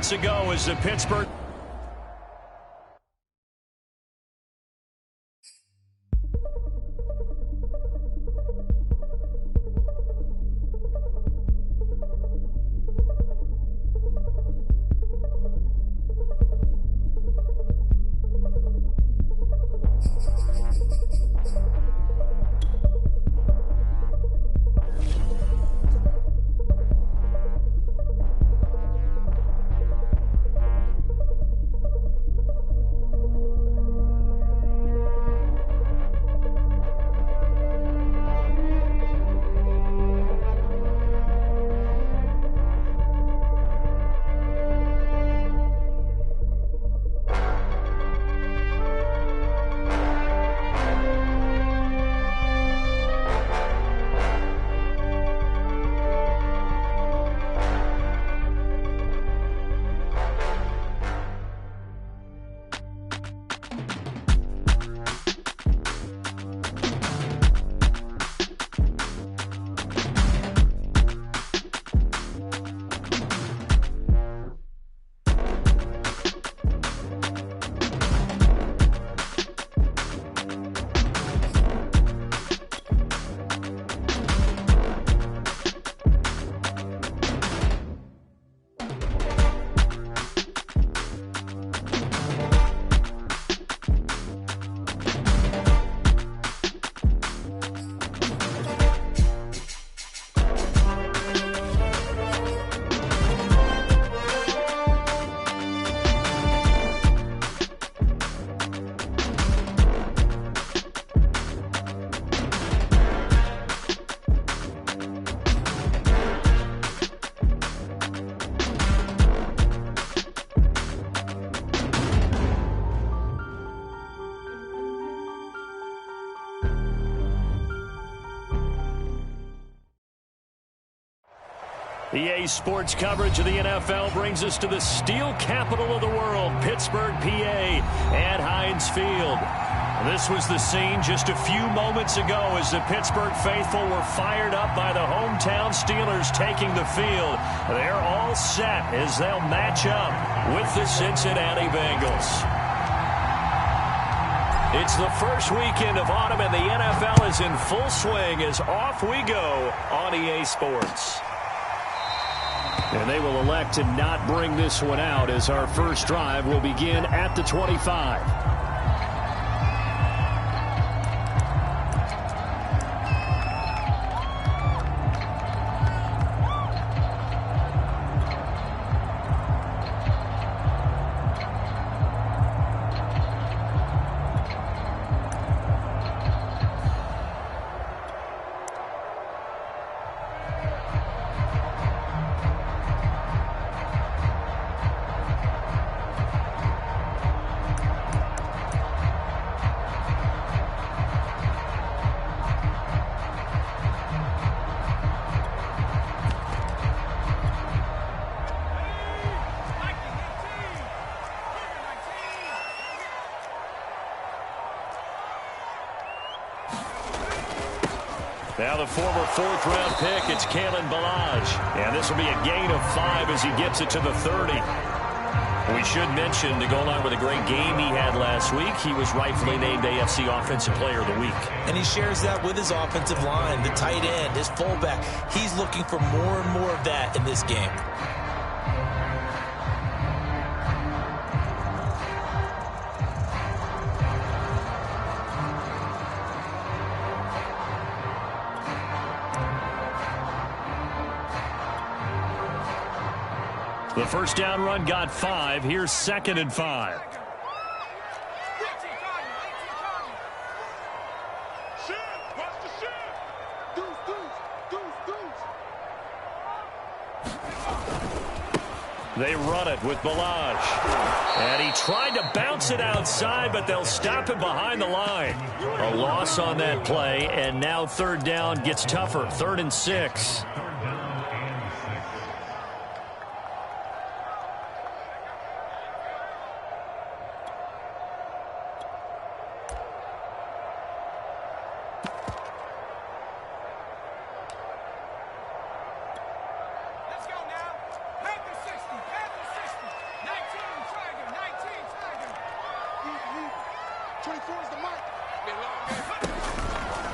moments ago as the Pittsburgh... EA Sports coverage of the NFL brings us to the steel capital of the world, Pittsburgh, PA, at Heinz Field. This was the scene just a few moments ago as the Pittsburgh faithful were fired up by the hometown Steelers taking the field. They're all set as they'll match up with the Cincinnati Bengals. It's the first weekend of autumn, and the NFL is in full swing as off we go on EA Sports. And they will elect to not bring this one out as our first drive will begin at the 25. Now the former fourth-round pick, it's Kalen Ballage. And this will be a gain of 5 as he gets it to the 30. We should mention, to go along with a great game he had last week, he was rightfully named AFC Offensive Player of the Week. And he shares that with his offensive line, the tight end, his fullback. He's looking for more and more of that in this game. The first down run got 5. Here's 2nd and 5. They run it with Ballage. And he tried to bounce it outside, but they'll stop him behind the line. A loss on that play, and now 3rd down gets tougher. 3rd and 6.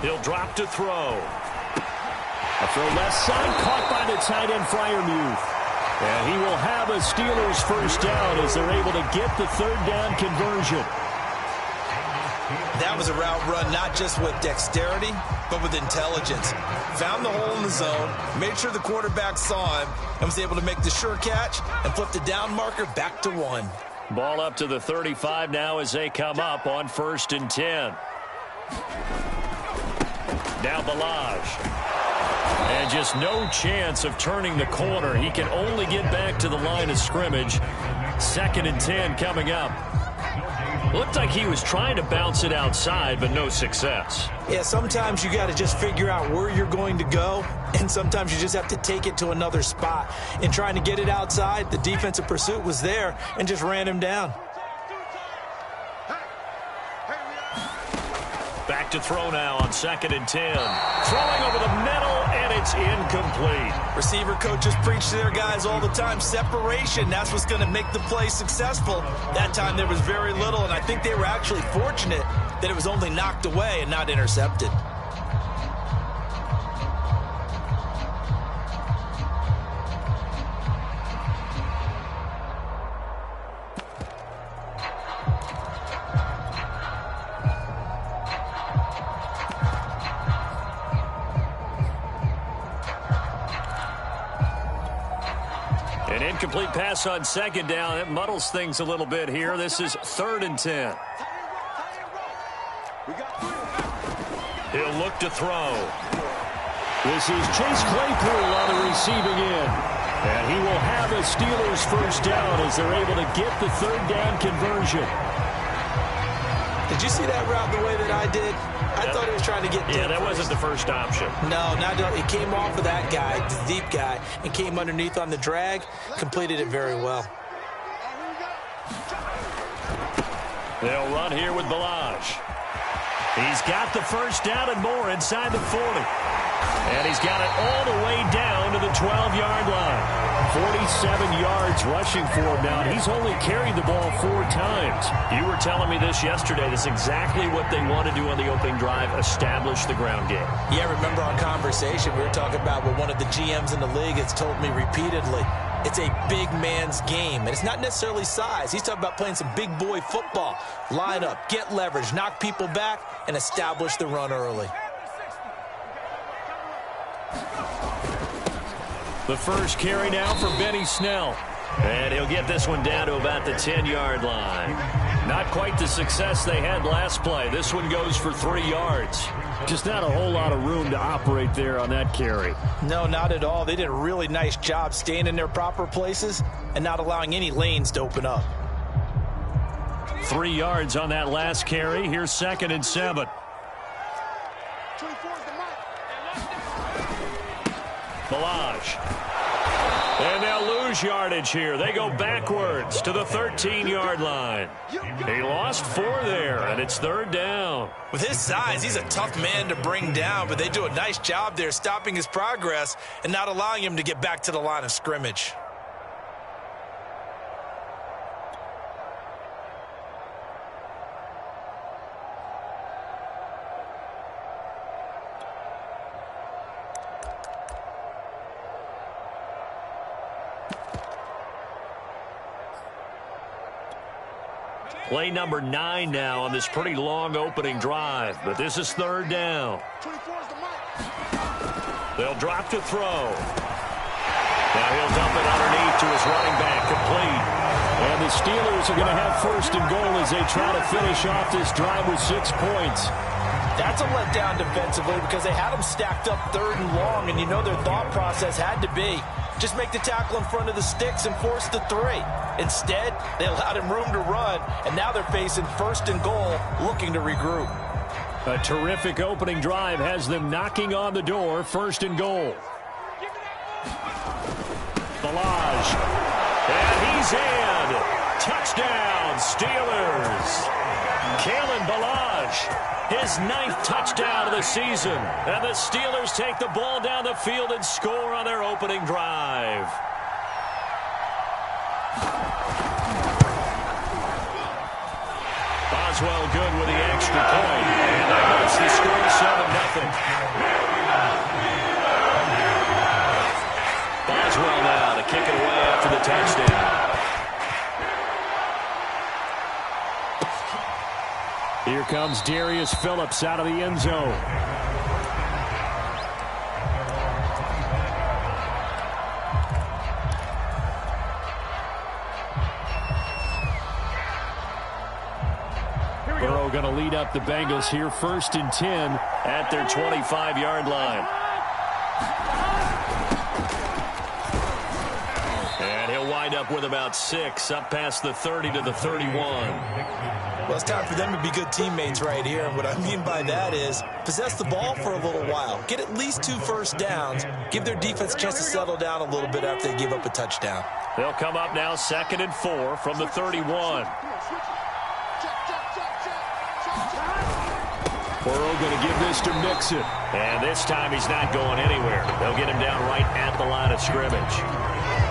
He'll drop to throw. A throw left side, caught by the tight end Freiermuth. And he will have a Steelers first down as they're able to get the third down conversion. That was a route run not just with dexterity, but with intelligence. Found the hole in the zone, made sure the quarterback saw him, and was able to make the sure catch and flip the down marker back to 1. Ball up to the 35 now as they come up on 1st and 10. Now Balaj. And just no chance of turning the corner. He can only get back to the line of scrimmage. 2nd and 10 coming up. Looked like he was trying to bounce it outside, but no success. Yeah, sometimes you got to just figure out where you're going to go, and sometimes you just have to take it to another spot. In trying to get it outside, the defensive pursuit was there and just ran him down. Back to throw now on 2nd and 10. Throwing over the middle, and it's incomplete. Receiver coaches preach to their guys all the time. Separation, that's what's going to make the play successful. That time there was very little, and I think they were actually fortunate that it was only knocked away and not intercepted. An incomplete pass on 2nd down. It muddles things a little bit here. This is 3rd and 10. He'll look to throw. This is Chase Claypool on the receiving end. And he will have a Steelers first down as they're able to get the third down conversion. Did you see that route the way that I did? I thought he was trying to get that wasn't the first option. No, it came off of that guy, the deep guy, and came underneath on the drag, completed it very well. They'll run here with Balaj. He's got the first down and more inside the 40. And he's got it all the way down to the 12-yard line. 47 yards rushing for him now, and he's only carried the ball 4 times. You were telling me this yesterday. That's exactly what they want to do on the opening drive, establish the ground game. Yeah, remember our conversation? We were talking about what one of the GMs in the league has told me repeatedly. It's a big man's game, and it's not necessarily size. He's talking about playing some big boy football. Line up, get leverage, knock people back, and establish the run early. The first carry now for Benny Snell. And he'll get this one down to about the 10-yard line. Not quite the success they had last play. This one goes for 3 yards. Just not a whole lot of room to operate there on that carry. No, not at all. They did a really nice job staying in their proper places and not allowing any lanes to open up. 3 yards on that last carry. Here's 2nd and 7. Balaj. And they'll lose yardage here. They go backwards to the 13-yard line. He lost 4 there, and it's 3rd down. With his size, he's a tough man to bring down, but they do a nice job there stopping his progress and not allowing him to get back to the line of scrimmage. Play number 9 now on this pretty long opening drive, but this is 3rd down. They'll drop to throw. Now he'll dump it underneath to his running back, complete. And the Steelers are going to have 1st and goal as they try to finish off this drive with 6 points. That's a letdown defensively because they had them stacked up 3rd and long, and you know their thought process had to be just make the tackle in front of the sticks and force the 3. Instead, they allowed him room to run, and now they're facing 1st and goal, looking to regroup. A terrific opening drive has them knocking on the door, 1st and goal. Balaj. And he's in. Touchdown, Steelers. Kalen Balaj. His 9th touchdown of the season. And the Steelers take the ball down the field and score on their opening drive. Boswell good with the extra point. And that makes the score comes Darius Phillips out of the end zone. Burrow going to lead up the Bengals here, 1st and 10 at their 25-yard line. And he'll wind up with about 6, up past the 30 to the 31. Well, it's time for them to be good teammates right here. And what I mean by that is possess the ball for a little while. Get at least 2 first downs. Give their defense a chance to settle down a little bit after they give up a touchdown. They'll come up now 2nd and 4 from the 31. Burrow going to give this to Mixon. And this time he's not going anywhere. They'll get him down right at the line of scrimmage.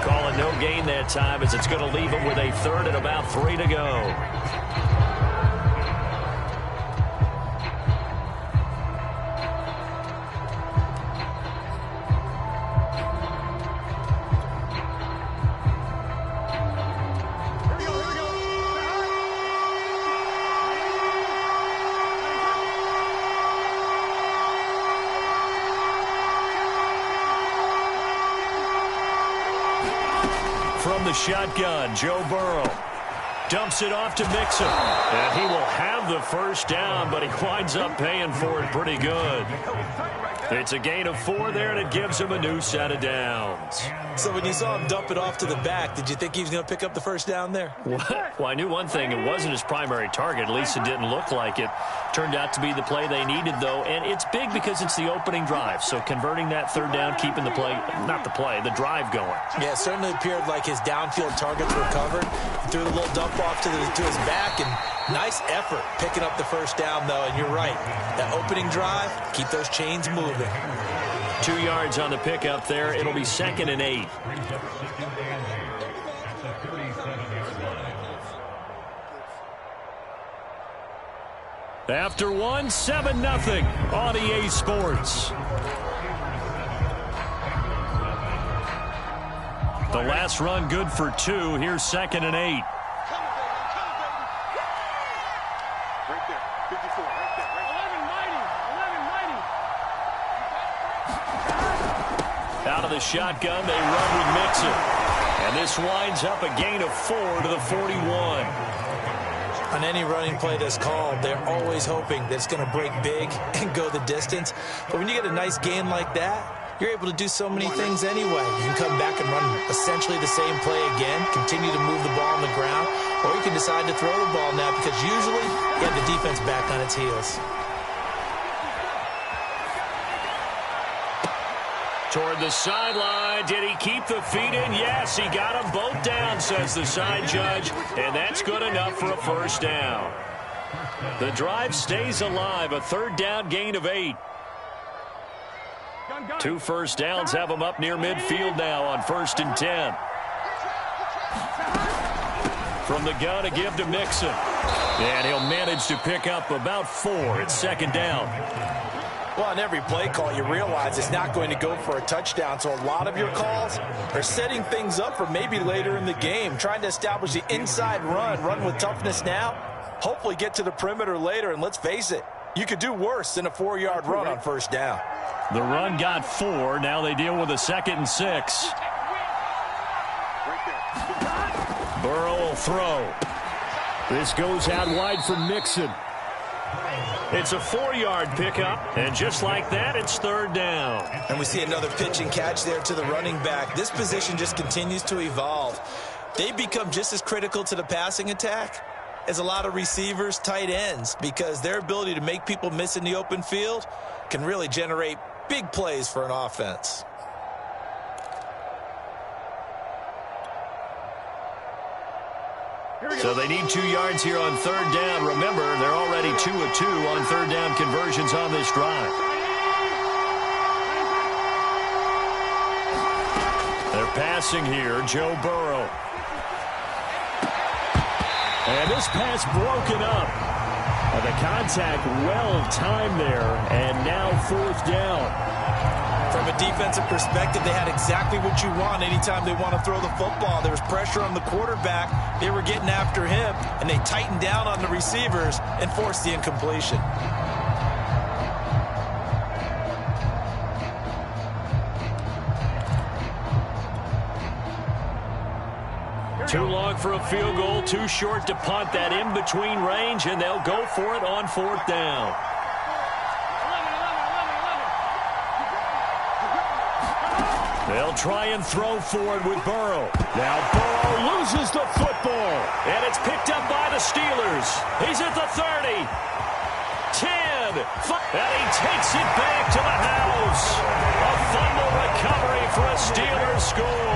Call it no gain that time as it's going to leave him with a 3rd and about 3 to go. From the shotgun, Joe Burrow dumps it off to Mixon. And he will have the first down, but he winds up paying for it pretty good. It's a gain of 4 there, and it gives him a new set of downs. So when you saw him dump it off to the back, did you think he was going to pick up the first down there? Well, I knew one thing. It wasn't his primary target. At least it didn't look like it. Turned out to be the play they needed, though. And it's big because it's the opening drive. So converting that 3rd down, keeping the play, not the play, the drive going. Yeah, it certainly appeared like his downfield targets were covered. Threw the little dump off to his back, and nice effort picking up the first down, though. And you're right. That opening drive, keep those chains moving. 2 yards on the pickup there. It'll be 2nd and 8. After 1, 7-0 on EA Sports. The last run good for 2. Here's 2nd and 8. Out of the shotgun, they run with Mixon. And this winds up a gain of 4 to the 41. On any running play that's called, they're always hoping that it's going to break big and go the distance. But when you get a nice gain like that, you're able to do so many things anyway. You can come back and run essentially the same play again, continue to move the ball on the ground, or you can decide to throw the ball now because usually you have the defense back on its heels. Toward the sideline. Did he keep the feet in? Yes, he got them both down, says the side judge. And that's good enough for a first down. The drive stays alive. A 3rd down gain of 8. 2 first downs have them up near midfield now on 1st and 10. From the gun, a give to Mixon. And he'll manage to pick up about 4. It's 2nd down. Well, on every play call, you realize it's not going to go for a touchdown. So a lot of your calls are setting things up for maybe later in the game, trying to establish the inside run with toughness now, hopefully get to the perimeter later. And let's face it, you could do worse than a 4-yard run on 1st down. The run got 4. Now they deal with a 2nd and 6. Burrow will throw. This goes out wide for Mixon. It's a 4-yard pickup, and just like that, it's 3rd down. And we see another pitch and catch there to the running back. This position just continues to evolve. They become just as critical to the passing attack as a lot of receivers, tight ends, because their ability to make people miss in the open field can really generate big plays for an offense. So they need 2 yards here on 3rd down. Remember, they're already 2 of 2 on 3rd down conversions on this drive. They're passing here, Joe Burrow. And this pass broken up. The contact well timed there, and now 4th down. From a defensive perspective, they had exactly what you want anytime they want to throw the football. There was pressure on the quarterback. They were getting after him, and they tightened down on the receivers and forced the incompletion. Too long for a field goal, too short to punt. That in-between range, and they'll go for it on 4th down. They'll try and throw forward with Burrow. Now Burrow loses the football, and it's picked up by the Steelers. He's at the 30, 10, 5, and he takes it back to the house. A fumble recovery for a Steelers score.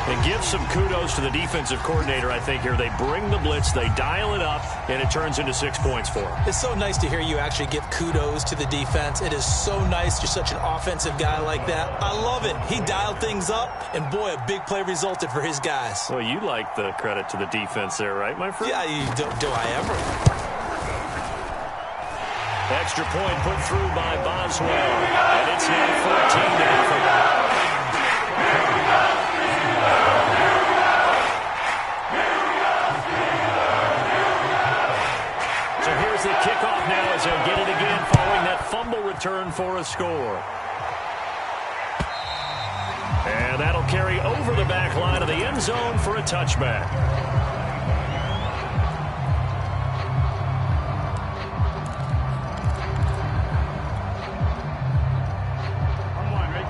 And give some kudos to the defensive coordinator, I think, here. They bring the blitz, they dial it up, and it turns into 6 points for them. It's so nice to hear you actually give kudos to the defense. It is so nice. You're such an offensive guy like that. I love it. He dialed things up, and boy, a big play resulted for his guys. Well, you like the credit to the defense there, right, my friend? Yeah, do I ever? Extra point put through by Boswell, and it's now 14 down for them. The kickoff now as they'll get it again following that fumble return for a score. And that'll carry over the back line of the end zone for a touchback.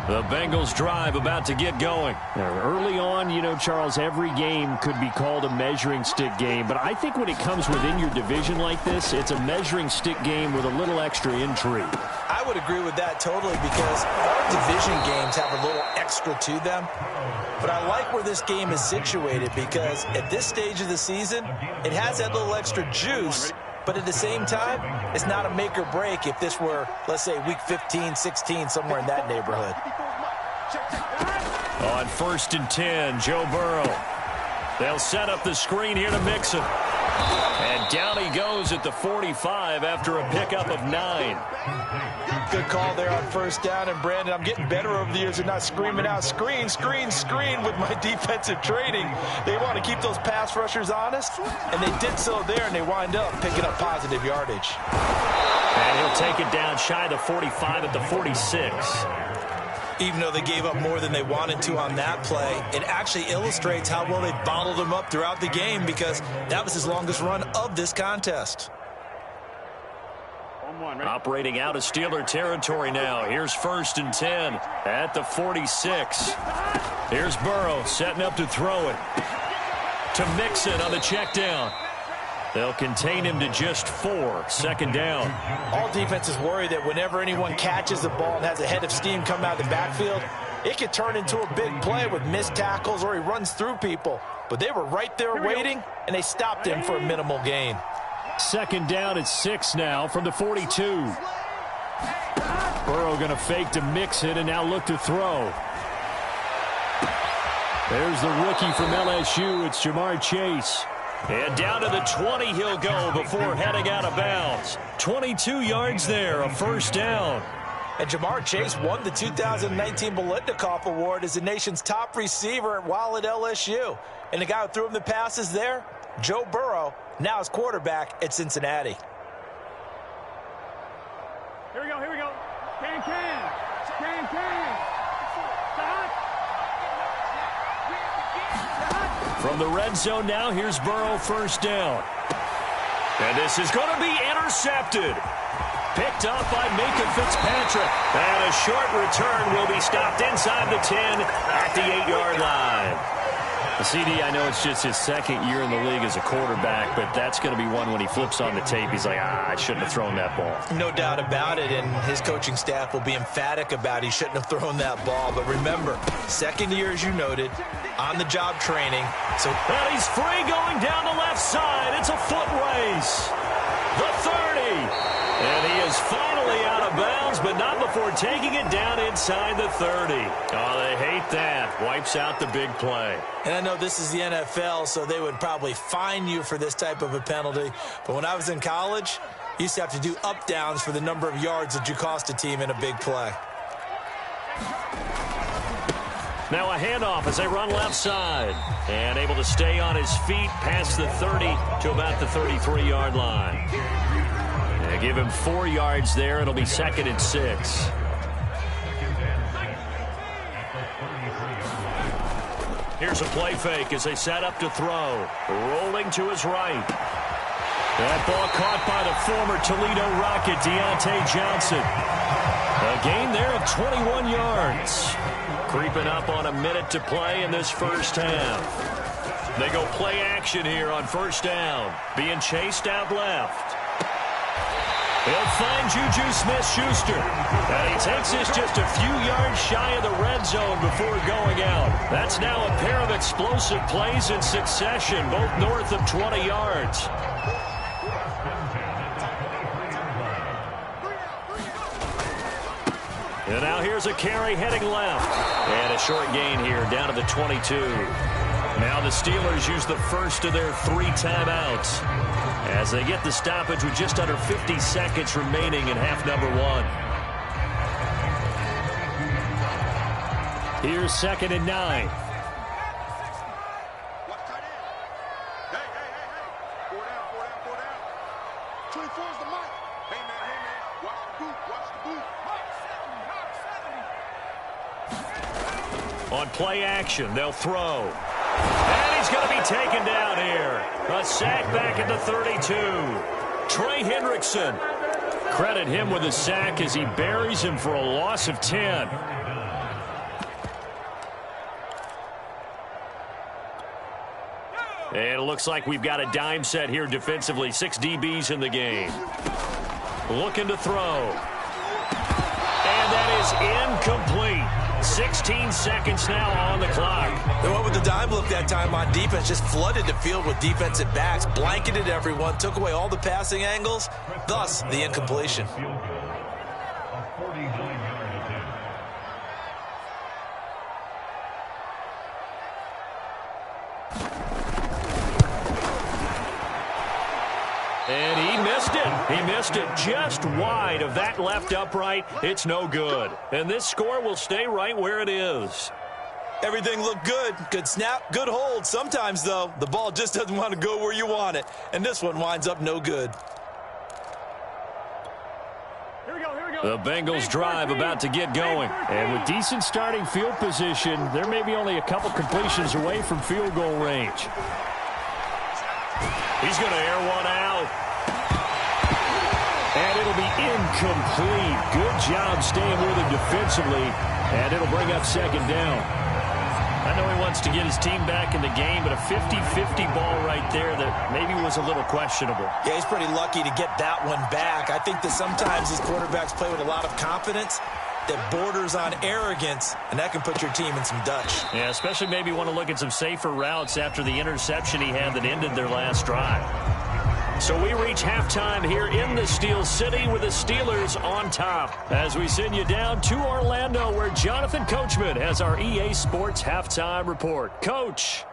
The Bengals drive about to get going. Now, early on, you know, Charles, every game could be called a measuring stick game. But I think when it comes within your division like this, it's a measuring stick game with a little extra intrigue. I would agree with that totally because our division games have a little extra to them. But I like where this game is situated because at this stage of the season, it has that little extra juice. But at the same time, it's not a make or break if this were, let's say, week 15, 16, somewhere in that neighborhood. On 1st and 10, Joe Burrow. They'll set up the screen here to Mixon. And down he goes at the 45 after a pickup of 9. Good call there on 1st down. And, Brandon, I'm getting better over the years and not screaming out, screen, screen, screen with my defensive training. They want to keep those pass rushers honest, and they did so there, and they wind up picking up positive yardage. And he'll take it down shy of the 45 at the 46. Even though they gave up more than they wanted to on that play, it actually illustrates how well they bottled them up throughout the game because that was his longest run of this contest. Operating out of Steeler territory now. Here's 1st and 10 at the 46. Here's Burrow setting up to throw it. To Mixon on the check down. They'll contain him to just 4. 2nd down. All defenses worry that whenever anyone catches the ball and has a head of steam come out of the backfield, it could turn into a big play with missed tackles or he runs through people. But they were right there waiting, and they stopped him for a minimal gain. 2nd down at 6 now from the 42. Burrow going to fake to Mixon and now look to throw. There's the rookie from LSU. It's Jamar Chase. And down to the 20 he'll go before heading out of bounds. 22 yards there, a 1st down. And Jamar Chase won the 2019 Biletnikoff Award as the nation's top receiver while at LSU. And the guy who threw him the passes there, Joe Burrow, now his quarterback at Cincinnati. Here we go, here we go. Can. From the red zone now, here's Burrow 1st down. And this is going to be intercepted. Picked up by Minka Fitzpatrick. And a short return will be stopped inside the 10 at the 8-yard line. The CD, I know it's just his 2nd year in the league as a quarterback, but that's going to be one when he flips on the tape. He's like, I shouldn't have thrown that ball. No doubt about it, and his coaching staff will be emphatic about he shouldn't have thrown that ball. But remember, 2nd year, as you noted, on-the-job training. So, and he's free going down the left side. It's a foot race. The 30. And he is finally out of bounds, but not before taking it down inside the 30. Oh, they hate that. Wipes out the big play. And I know this is the NFL, so they would probably fine you for this type of a penalty. But when I was in college, You used to have to do up-downs for the number of yards that you cost a team in a big play. Now a handoff as they run left side. And able to stay on his feet past the 30 to about the 33-yard line. They give him 4 yards there. It'll be 2nd and 6. Here's a play fake as they set up to throw. Rolling to his right. That ball caught by the former Toledo Rocket, Deontay Johnson. A gain there of 21 yards. Creeping up on a minute to play in this first half. They go play action here on first down. Being chased out left. He'll find Juju Smith-Schuster. And he takes this just a few yards shy of the red zone before going out. That's now a pair of explosive plays in succession, both north of 20 yards. And now here's a carry heading left. And a short gain here down to the 22. Now the Steelers use the first of their 3 timeouts as they get the stoppage with just under 50 seconds remaining in half number 1. Here's 2nd and 9. On play action, they'll throw. And he's going to be taken down here. A sack back at the 32. Trey Hendrickson. Credit him with a sack as he buries him for a loss of 10. And it looks like we've got a dime set here defensively. 6 DBs in the game. Looking to throw. And that is incomplete. 16 seconds now on the clock. They went with the dime look that time on defense. Just flooded the field with defensive backs. Blanketed everyone. Took away all the passing angles. Thus, the incompletion. And he missed it. He missed it just wide of that left upright. It's no good. And this score will stay right where it is. Everything looked good. Good snap, good hold. Sometimes, though, the ball just doesn't want to go where you want it. And this one winds up no good. Here we go, here we go. The Bengals drive about to get going. And with decent starting field position, there may be only a couple completions away from field goal range. He's going to air one out. And it'll be incomplete. Good job staying with him defensively. And it'll bring up 2nd down. I know he wants to get his team back in the game, but a 50-50 ball right there that maybe was a little questionable. Yeah, he's pretty lucky to get that one back. I think that sometimes these quarterbacks play with a lot of confidence that borders on arrogance, and that can put your team in some Dutch. Yeah, especially maybe want to look at some safer routes after the interception he had that ended their last drive. So we reach halftime here in the Steel City with the Steelers on top as we send you down to Orlando where Jonathan Coachman has our EA Sports Halftime Report. Coach.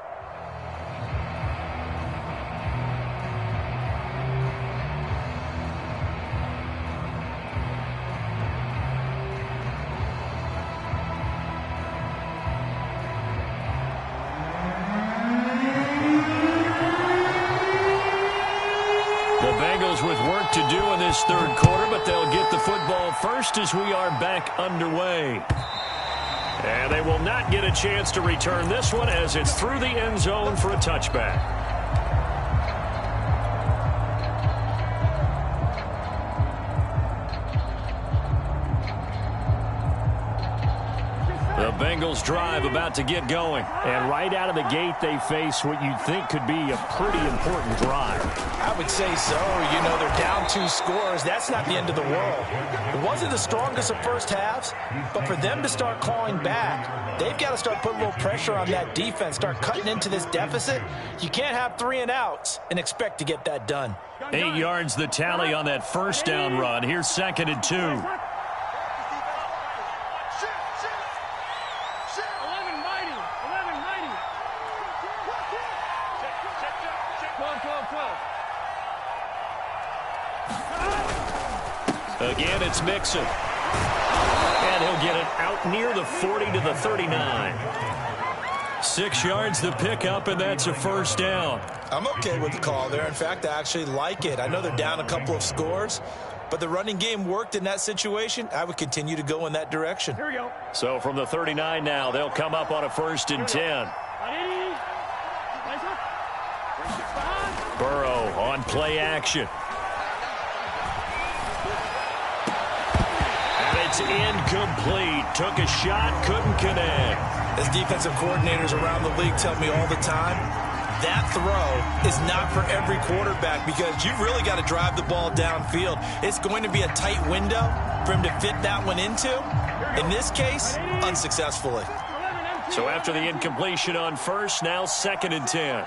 With work to do in this 3rd quarter, but they'll get the football first as we are back underway. And they will not get a chance to return this one as it's through the end zone for a touchback. The Bengals drive about to get going. And right out of the gate, they face what you'd think could be a pretty important drive. I would say so. You know, they're down 2 scores. That's not the end of the world. It wasn't the strongest of first halves, but for them to start clawing back, they've got to start putting a little pressure on that defense, start cutting into this deficit. You can't have 3 and outs and expect to get that done. 8 yards the tally on that first down run. Here's 2nd and 2. Again, it's Mixon. And he'll get it out near the 40 to the 39. 6 yards the pickup, and that's a first down. I'm okay with the call there. In fact, I actually like it. I know they're down a couple of scores, but the running game worked in that situation. I would continue to go in that direction. Here we go. So from the 39 now, they'll come up on a 1st and 10. Burrow on play action. And it's incomplete. Took a shot, couldn't connect. As defensive coordinators around the league tell me all the time, that throw is not for every quarterback because you've really got to drive the ball downfield. It's going to be a tight window for him to fit that one into. In this case, unsuccessfully. So after the incompletion on 1st, now 2nd and 10.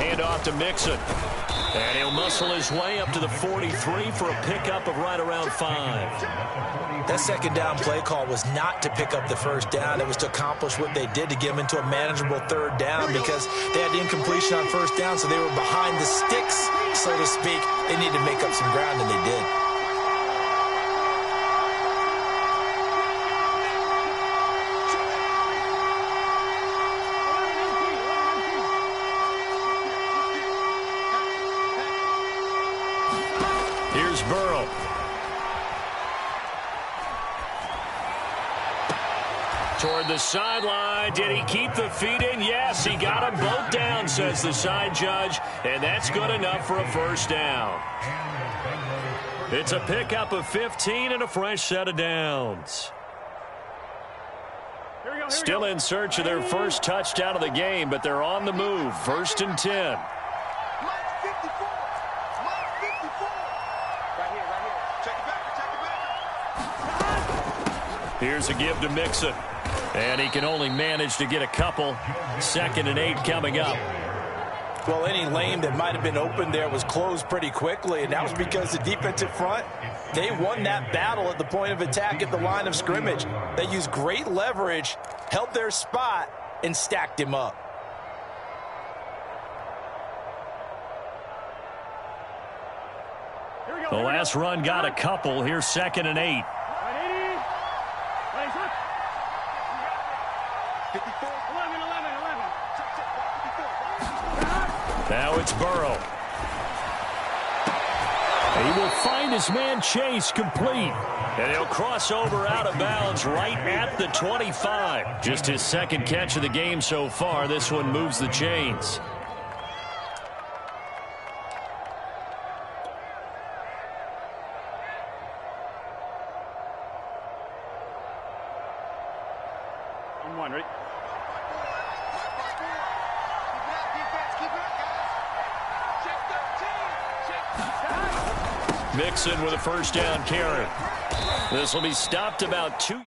Handoff to Mixon. And he'll muscle his way up to the 43 for a pickup of right around 5. That 2nd down play call was not to pick up the 1st down. It was to accomplish what they did to get them into a manageable 3rd down because they had the incompletion on 1st down, so they were behind the sticks, so to speak. They needed to make up some ground, and they did. Here's Burrow. Toward the sideline. Did he keep the feet in? Yes, he got them both down, says the side judge, and that's good enough for a 1st down. It's a pickup of 15 and a fresh set of downs. Still in search of their first touchdown of the game, but they're on the move. 1st and 10. Here's a give to Mixon. And he can only manage to get a couple. 2nd and 8 coming up. Well, any lane that might have been open there was closed pretty quickly, and that was because the defensive front, they won that battle at the point of attack at the line of scrimmage. They used great leverage, held their spot, and stacked him up. The last run got a couple. Here's 2nd and 8. Now it's Burrow. He will find his man Chase complete. And he'll cross over out of bounds right at the 25. Just his 2nd catch of the game so far. This one moves the chains. Ready? Mixon with a 1st down carry. This will be stopped about 2.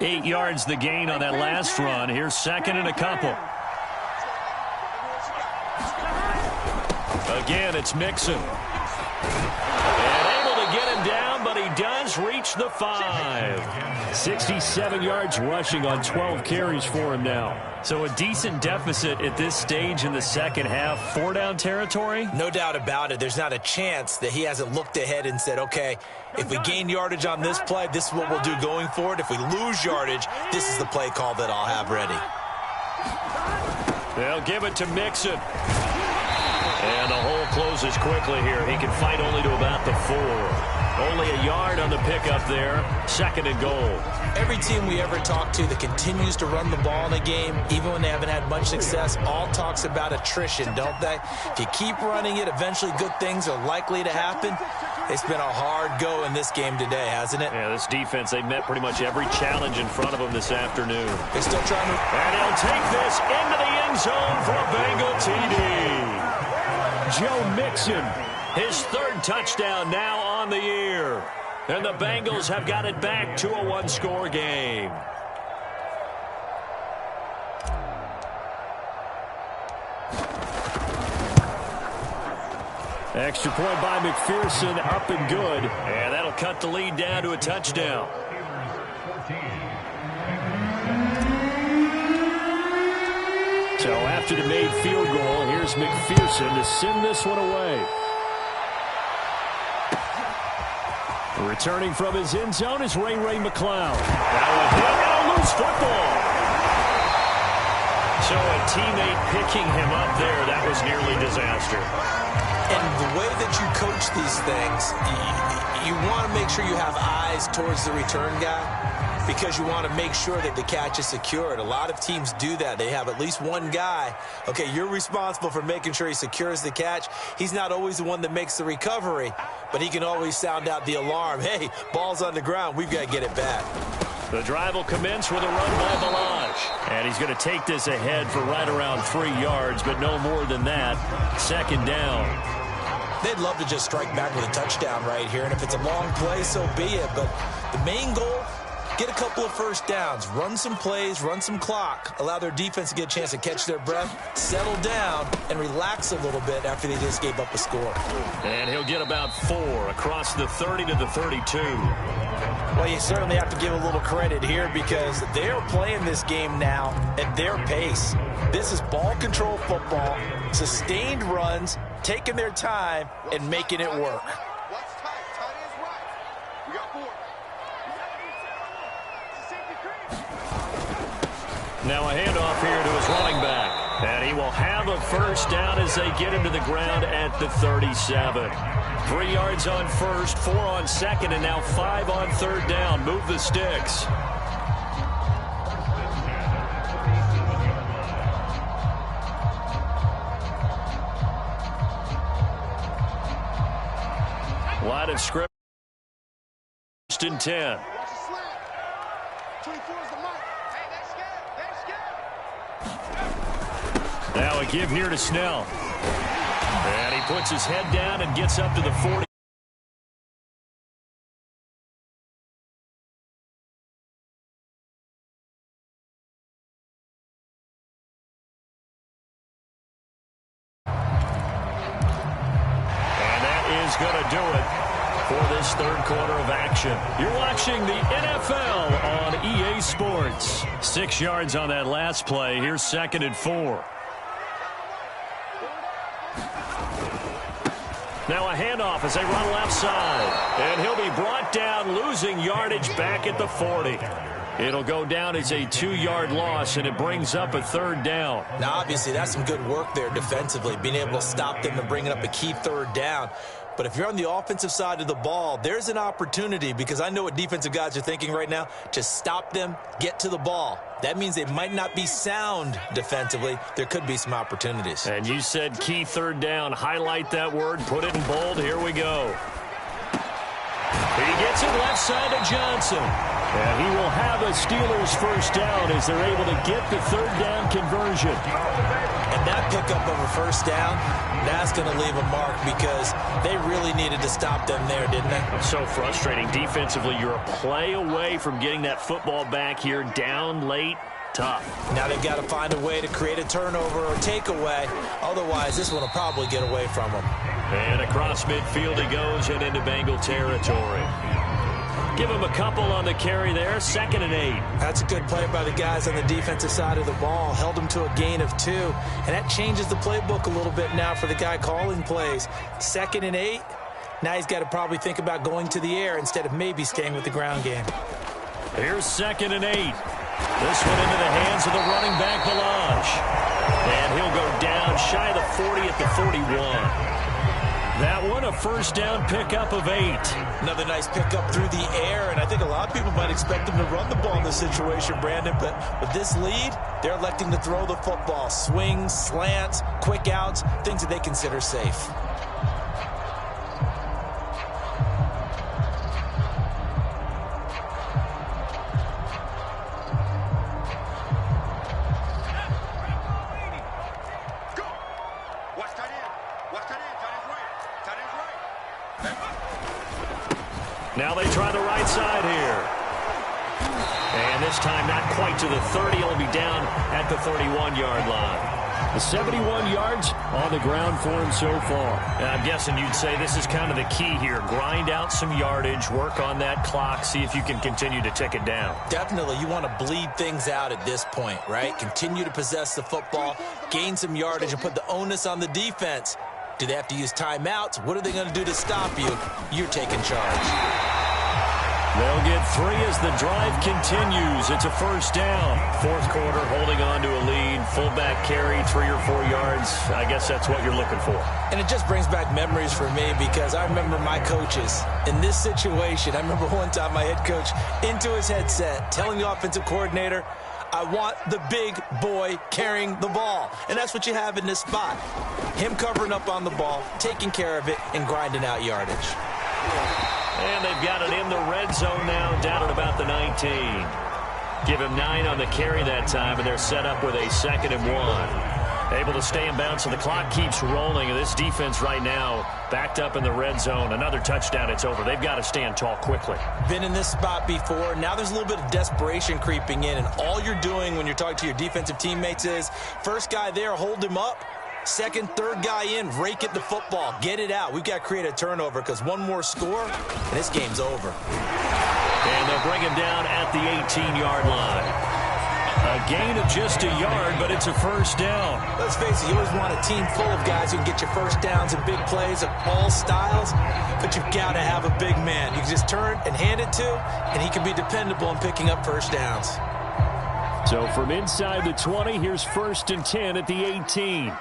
Eight yards the gain on that last run. Here's 2nd and a couple. Again, it's Mixon. And able to get him down, but he does reach the 5. 67 yards rushing on 12 carries for him now. So a decent deficit at this stage in the 2nd half. 4-down territory? No doubt about it. There's not a chance that he hasn't looked ahead and said, okay, if we gain yardage on this play, this is what we'll do going forward. If we lose yardage, this is the play call that I'll have ready. They'll give it to Mixon. And the hole closes quickly here. He can fight only to about the 4. Only a yard on the pickup there. 2nd and goal. Every team we ever talk to that continues to run the ball in a game, even when they haven't had much success, all talks about attrition, don't they? If you keep running it, eventually good things are likely to happen. It's been a hard go in this game today, hasn't it? Yeah, this defense, they met pretty much every challenge in front of them this afternoon. They're still trying to... And he'll take this into the end end zone for a Bengal TD. Joe Mixon, his third touchdown now on the year. And the Bengals have got it back to a one-score game. Extra point by McPherson, up and good. And that'll cut the lead down to a touchdown. So after the made field goal, here's McPherson to send this one away. Returning from his end zone is Ray McCloud. Now a hit and a loose football. So a teammate picking him up there, that was nearly disaster. And the way that you coach these things, you want to make sure you have eyes towards the return guy because you want to make sure that the catch is secured. A lot of teams do that. They have at least one guy. Okay, you're responsible for making sure he secures the catch. He's not always the one that makes the recovery, but he can always sound out the alarm. Hey, ball's on the ground. We've got to get it back. The drive will commence with a run by Balaj. And he's going to take this ahead for right around 3 yards, but no more than that. Second down. They'd love to just strike back with a touchdown right here, and if it's a long play, so be it. But the main goal, get a couple of first downs, run some plays, run some clock, allow their defense to get a chance to catch their breath, settle down, and relax a little bit after they just gave up a score. And he'll get about 4 across the 30 to the 32. Well, you certainly have to give a little credit here because they're playing this game now at their pace. This is ball control football, sustained runs, taking their time and making it work. Now a handoff here to his running back. And he will have a first down as they get him to the ground at the 37. 3 yards on first, 4 on second, and now 5 on third down. Move the sticks. Line of scrimmage in 10. Now a give here to Snell. And he puts his head down and gets up to the 40. And that is going to do it for this third quarter of action. You're watching the NFL on EA Sports. 6 yards on that last play. Here's 2nd and 4. Now a handoff as they run left side. And he'll be brought down, losing yardage back at the 40. It'll go down as a 2-yard loss, and it brings up a third down. Now, obviously, that's some good work there defensively, being able to stop them and bringing up a key third down. But if you're on the offensive side of the ball, there's an opportunity, because I know what defensive guys are thinking right now, to stop them, get to the ball. That means they might not be sound defensively. There could be some opportunities. And you said key third down. Highlight that word. Put it in bold. Here we go. He gets it left side to Johnson. And he will have a Steelers first down as they're able to get the third down conversion. And that pickup of a first down, that's going to leave a mark because they really needed to stop them there, didn't they? So frustrating. Defensively, you're a play away from getting that football back here down late. Tough. Now they've got to find a way to create a turnover or takeaway. Otherwise, this one will probably get away from them. And across midfield he goes and into Bengal territory. Give him a couple on the carry there. 2nd and 8. That's a good play by the guys on the defensive side of the ball. Held them to a gain of 2. And that changes the playbook a little bit now for the guy calling plays. 2nd and 8. Now he's got to probably think about going to the air instead of maybe staying with the ground game. Here's 2nd and 8. This one into the hands of the running back, Balaj. And he'll go down shy of the 40 at the 41. That one, a first down pickup of 8. Another nice pickup through the air, and I think a lot of people might expect them to run the ball in this situation, Brandon, but with this lead, they're electing to throw the football. Swings, slants, quick outs, things that they consider safe. Now they try the right side here. And this time not quite to the 30. It'll be down at the 31-yard line. The 71 yards on the ground for him so far. And I'm guessing you'd say this is kind of the key here. Grind out some yardage, work on that clock, see if you can continue to tick it down. Definitely. You want to bleed things out at this point, right? Continue to possess the football, gain some yardage, and put the onus on the defense. Do they have to use timeouts? What are they going to do to stop you? You're taking charge. They'll get 3 as the drive continues. It's a first down. Fourth quarter, holding on to a lead. Fullback carry, 3 or 4 yards. I guess that's what you're looking for. And it just brings back memories for me because I remember my coaches in this situation. I remember one time my head coach into his headset telling the offensive coordinator, I want the big boy carrying the ball. And that's what you have in this spot. Him covering up on the ball, taking care of it, and grinding out yardage. And they've got it in the red zone now, down at about the 19. Give him 9 on the carry that time, and they're set up with a 2nd and 1. Able to stay in bounds, so the clock keeps rolling. And this defense right now backed up in the red zone. Another touchdown, it's over. They've got to stand tall quickly. Been in this spot before. Now there's a little bit of desperation creeping in, and all you're doing when you're talking to your defensive teammates is first guy there, hold him up. Second, third guy in, rake at the football. Get it out. We've got to create a turnover because one more score, and this game's over. And they'll bring him down at the 18-yard line. A gain of just a yard, but it's a first down. Let's face it, you always want a team full of guys who can get you first downs and big plays of all styles, but you've got to have a big man. You can just turn and hand it to, and he can be dependable in picking up first downs. So from inside the 20, here's 1st and 10 at the 18.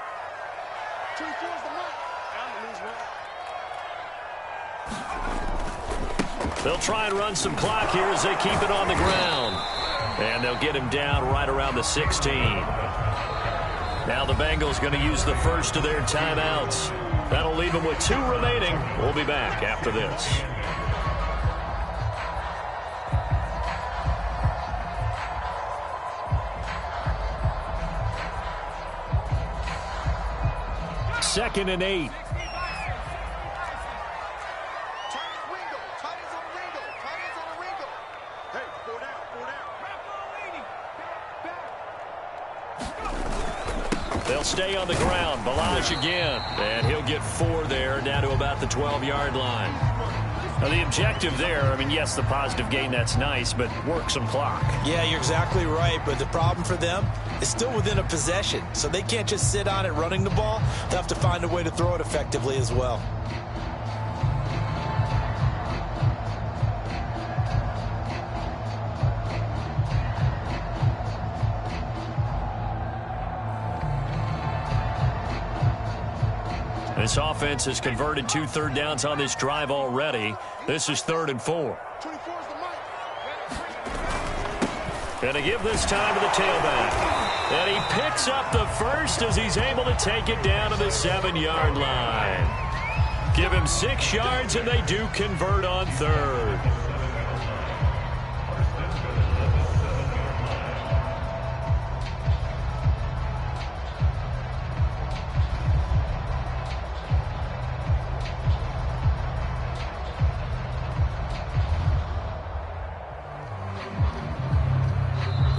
They'll try and run some clock here as they keep it on the ground. And they'll get him down right around the 16. Now the Bengals going to use the first of their timeouts. That'll leave them with 2 remaining. We'll be back after this. Second and 8. They'll stay on the ground. Balaj again. And he'll get 4 there, down to about the 12-yard line. Now, the objective there, I mean, yes, the positive gain, that's nice, but work some clock. Yeah, you're exactly right, but the problem for them is still within a possession, so they can't just sit on it running the ball. They'll have to find a way to throw it effectively as well. This offense has converted 2 third downs on this drive already. This is 3rd and 4. Gonna give this time to the tailback. And he picks up the first as he's able to take it down to the 7-yard line. Give him 6 yards, and they do convert on 3rd.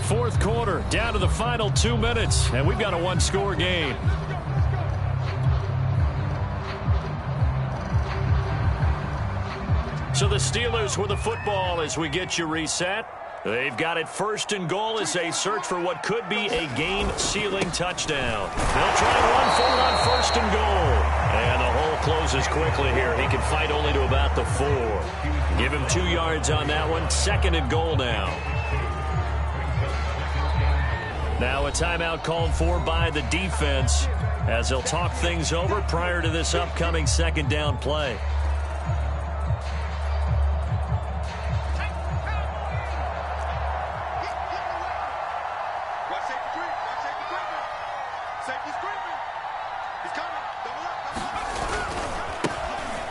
Fourth quarter, down to the final 2 minutes, and we've got a 1-score game. So the Steelers with the football as we get you reset. They've got it 1st and goal as they search for what could be a game-sealing touchdown. They'll try and run for it on 1st and goal. And the hole closes quickly here. He can fight only to about the 4. Give him 2 yards on that one. 2nd and goal now. Now a timeout called for by the defense as they'll talk things over prior to this upcoming 2nd down play.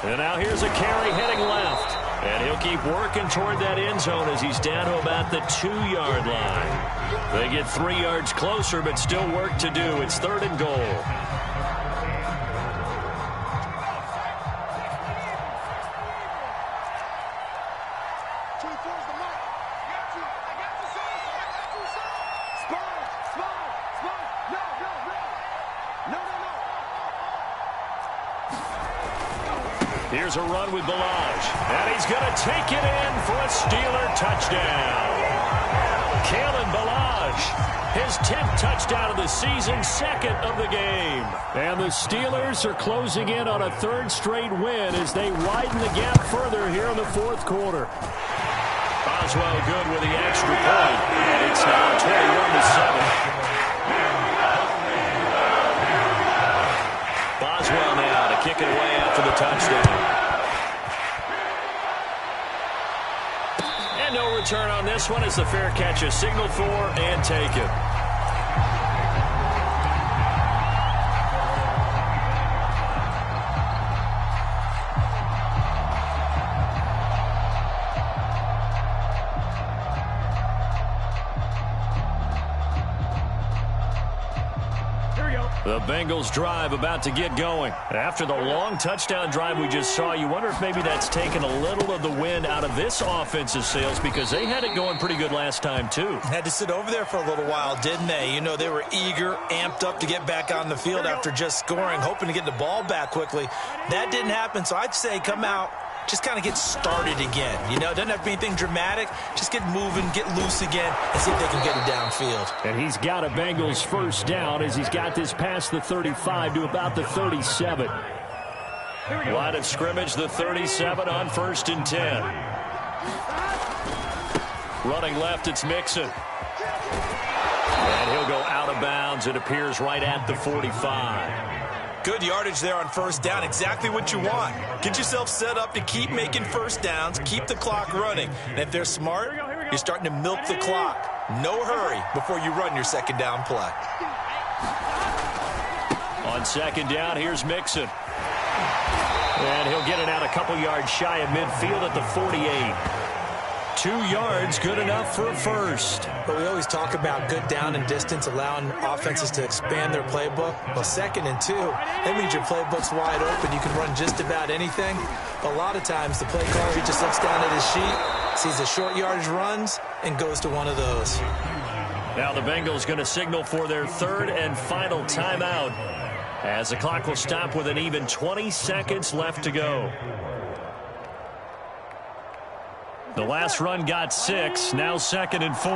And now here's a carry heading left. And he'll keep working toward that end zone as he's down to about the 2-yard line. They get 3 yards closer, but still work to do. It's 3rd and goal. Here's a run with Balaj. And he's going to take it in for a Steeler touchdown. Kalen Balaj, his 10th touchdown of the season, 2nd of the game. And the Steelers are closing in on a 3rd straight win as they widen the gap further here in the 4th quarter. Boswell good with the extra point. And it's now 21-7. Boswell now to kick it away after the touchdown. And no return on this one as the fair catch is signaled for and taken. The Bengals drive about to get going. After the long touchdown drive we just saw, you wonder if maybe that's taken a little of the wind out of this offensive sails because they had it going pretty good last time too. Had to sit over there for a little while, didn't they? You know, they were eager, amped up to get back on the field after just scoring, hoping to get the ball back quickly. That didn't happen, so I'd say come out, just kind of get started again. You know, it doesn't have to be anything dramatic. Just get moving, get loose again, and see if they can get it downfield. And he's got a Bengals first down as he's got this past the 35 to about the 37. Line of scrimmage, the 37 on 1st and 10. Running left, it's Mixon. And he'll go out of bounds. It appears right at the 45. Good yardage there on 1st down. Exactly what you want. Get yourself set up to keep making 1st downs, keep the clock running. And if they're smart, you're starting to milk the clock. No hurry before you run your 2nd down play. On 2nd down, here's Mixon. And he'll get it out a couple yards shy of midfield at the 48. 2 yards, good enough for a first. But we always talk about good down and distance, allowing offenses to expand their playbook. Well, 2nd and 2, that means your playbook's wide open. You can run just about anything. A lot of times, the play caller, he just looks down at his sheet, sees the short yardage runs, and goes to one of those. Now the Bengals going to signal for their 3rd and final timeout as the clock will stop with an even 20 seconds left to go. The last run got 6, now 2nd and 4.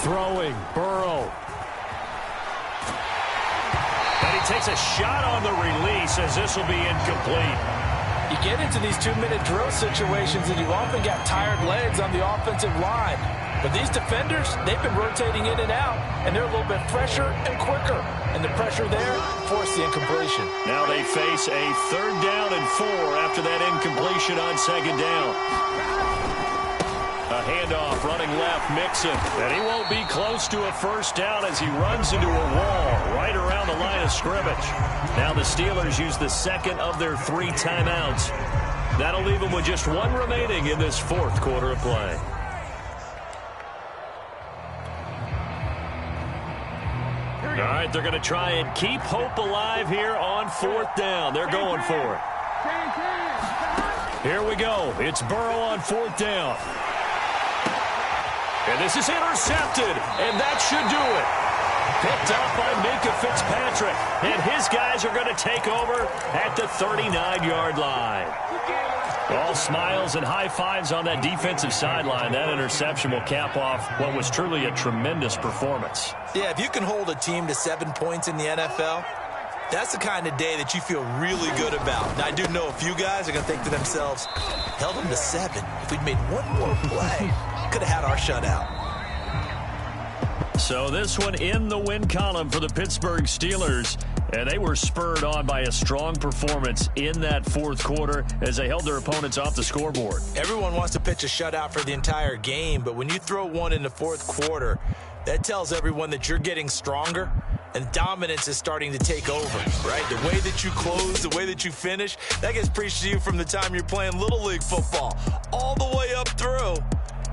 Throwing, Burrow. And he takes a shot on the release as this will be incomplete. You get into these 2-minute drill situations and you often got tired legs on the offensive line. But these defenders, they've been rotating in and out, and they're a little bit fresher and quicker. And the pressure there forced the incompletion. Now they face a 3rd down and 4 after that incompletion on 2nd down. A handoff running left, Mixon. And he won't be close to a 1st down as he runs into a wall right around the line of scrimmage. Now the Steelers use the 2nd of their 3 timeouts. That'll leave them with just 1 remaining in this 4th quarter of play. All right, they're going to try and keep hope alive here on 4th down. They're going for it. Here we go. It's Burrow on 4th down. And this is intercepted, and that should do it. Picked up by Minkah Fitzpatrick, and his guys are going to take over at the 39-yard line. All smiles and high fives on that defensive sideline. That interception will cap off what was truly a tremendous performance. Yeah, if you can hold a team to 7 points in the NFL, that's the kind of day that you feel really good about. Now, I do know a few guys are going to think to themselves, held them to 7. If we'd made 1 more play, could have had our shutout. So this one in the win column for the Pittsburgh Steelers. And they were spurred on by a strong performance in that 4th quarter as they held their opponents off the scoreboard. Everyone wants to pitch a shutout for the entire game, but when you throw one in the 4th quarter, that tells everyone that you're getting stronger and dominance is starting to take over, right? The way that you close, the way that you finish, that gets preached to you from the time you're playing Little League football all the way up through.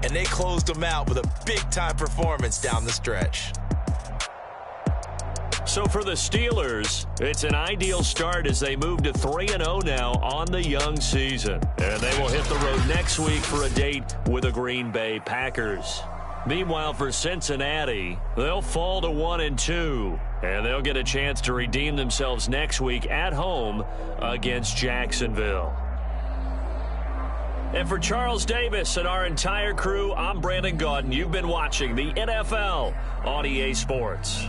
And they closed them out with a big-time performance down the stretch. So for the Steelers, it's an ideal start as they move to 3-0 now on the young season. And they will hit the road next week for a date with the Green Bay Packers. Meanwhile, for Cincinnati, they'll fall to 1-2, and they'll get a chance to redeem themselves next week at home against Jacksonville. And for Charles Davis and our entire crew, I'm Brandon Gaudin. You've been watching the NFL on EA Sports.